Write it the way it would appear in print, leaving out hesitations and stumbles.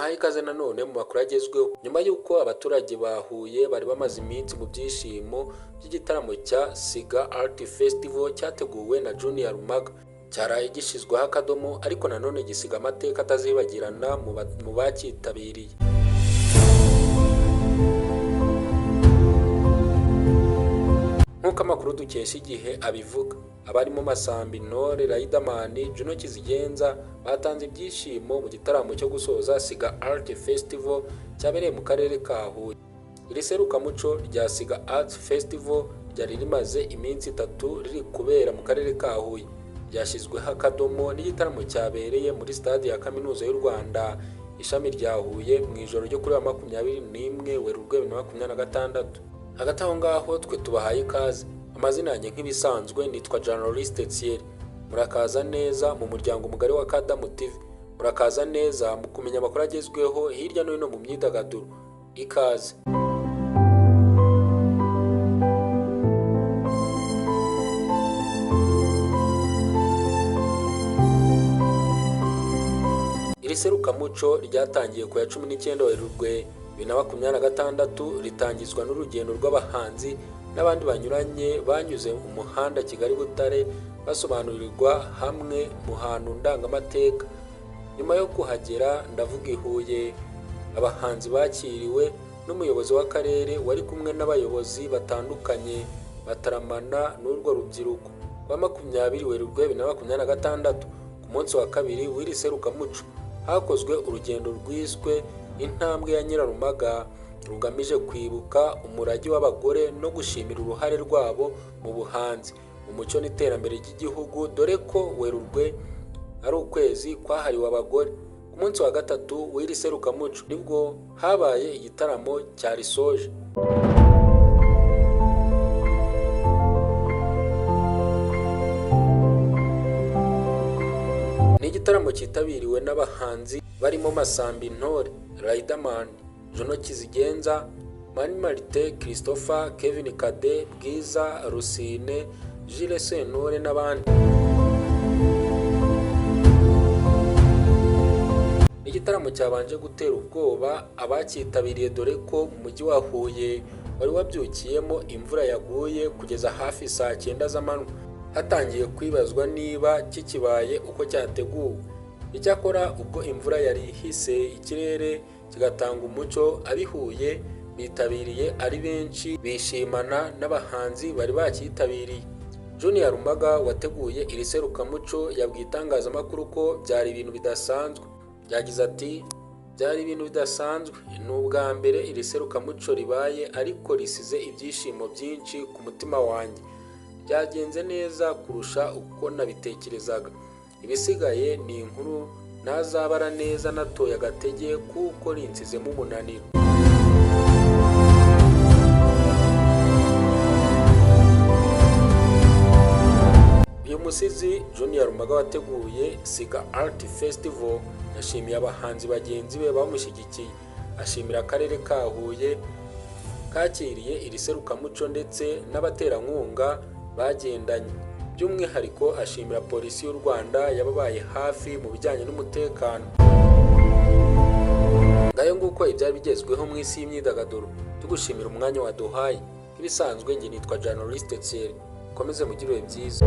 tubahaye ikaze nanone mu makuru agezweho. Nyuma y'uko abaturage bahuye bari bamaze iminsi mu byishimo by'igitaramo cya Siga Art Festival cyateguwe na Junior Rumaga, cyaraye gishizweho akadomo ariko nanone gisiga amateka atazibagirana mu bakitabiriye. Nk'uko amakuru dukesha igihe abivuga, abarimo Masambi Ntore, Riderman, Juno Kizigenza batanze ibyishimo mu gitaramo cyo gusoza Siga Art Festival cyabereye mu karere ka Huye. Iri serukamuco rya Siga Art Festival ryari rimaze iminsi 3 riri kubera mu karere ka Huye. Ryashyizweho akadomo n'igitaramo cyabereye muri stade ya Kaminuza y'u Rwanda ishami rya Huye mu ijoro ryo kuri 21 Werurwe 2026. Hagati aho ngaho twe tubahaye ikaze. Amazina yanjye nk'ibisanzwe nitwa Journaliste Thierry. Murakaza neza mu muryango mugari wa Kadamu TV. Murakaza neza mu kumenya amakuru agezweho hirya no hino mu myidagaduro. Ikaze. Iri serukamuco ryatangiye ku ya 19 Werurwe 2026 ritangizwa n'urugendo rw'abahanzi n'abandi banyuranye banyuze umuhanda Kigali Butare basobanurirwa hamwe mu hantu ndangamateka. Nyuma yo kuhagera ndavuga Huye, abahanzi bakiriwe n'umuyobozi w'akarere wari kumwe n'abayobozi batandukanye bataramana n'urwo rubyiruko. Kwa 20 Werurwe 2026 ku munsi wa kabiri w'iri serukamuco hakozwe urugendo rwiswe intambwe ya Nyirarumaga rugamije kwibuka umurage w'abagore no gushimira uruhare rwabo mu buhanzi, umuco n'iterambere ry'igihugu, dore ko Werurwe ari ukwezi kwahariwe abagore. Ku munsi wa gatatu w'iri serukamuco nibwo habaye igitaramo cya risoje. Ni igitaramo cyitabiriwe n'abahanzi barimo Masambi Ntore, Riderman, Juno Kizigenza, Mani Martin, Christopher, Kevin Kade, Bwiza, Rusine, Jules Sentore n'abandi. Igitaramo cyabanje gutera ubwoba abakitabiriye, dore ko mu mujyi wa Huye wari wabyukiyemo imvura yaguye kugeza hafi saa 9 z'amanywa. Hatangiye kwibazwa niba kikibaye uko cyateguwe. Icyakora ubwo imvura yari ihise ikirere kigatanga umuco, abihuye bitabiriye ari benshi bishimana n'abahanzi bari bakitabiriye. Junior Rumaga wateguye iri serukamuco yabwiye itangazamakuru ko byari ibintu bidasanzwe. Yagize ati byari ibintu bidasanzwe, ni ubwa mbere iri serukamuco ribaye ariko risize ibyishimo byinshi ku mutima wanjye. Byagenze neza kurusha uko nabitekerezaga. Ibisigaye ni inkuru ntazabara neza natoye agatege kuko rinsizemo umunaniro. Uyu musizi Junior Rumaga wateguye Siga Art Festival yashimiye abahanzi bagenzi be bamushyigikiye, ashimira akarere ka Huye kakiriye iri serukamuco ndetse n'abaterankunga bagendanye. By'umwihariko ashimira polisi y'u Rwanda yababaye hafi mu bijyanye n'umutekano. Ngayo nguko ibyari bigezweho mu isi y'imyidagaduro. Tugushimira umwanya waduhaye. Ibisanzwe nge nitwa Journaliste Thierry. Komeze mugire byiza.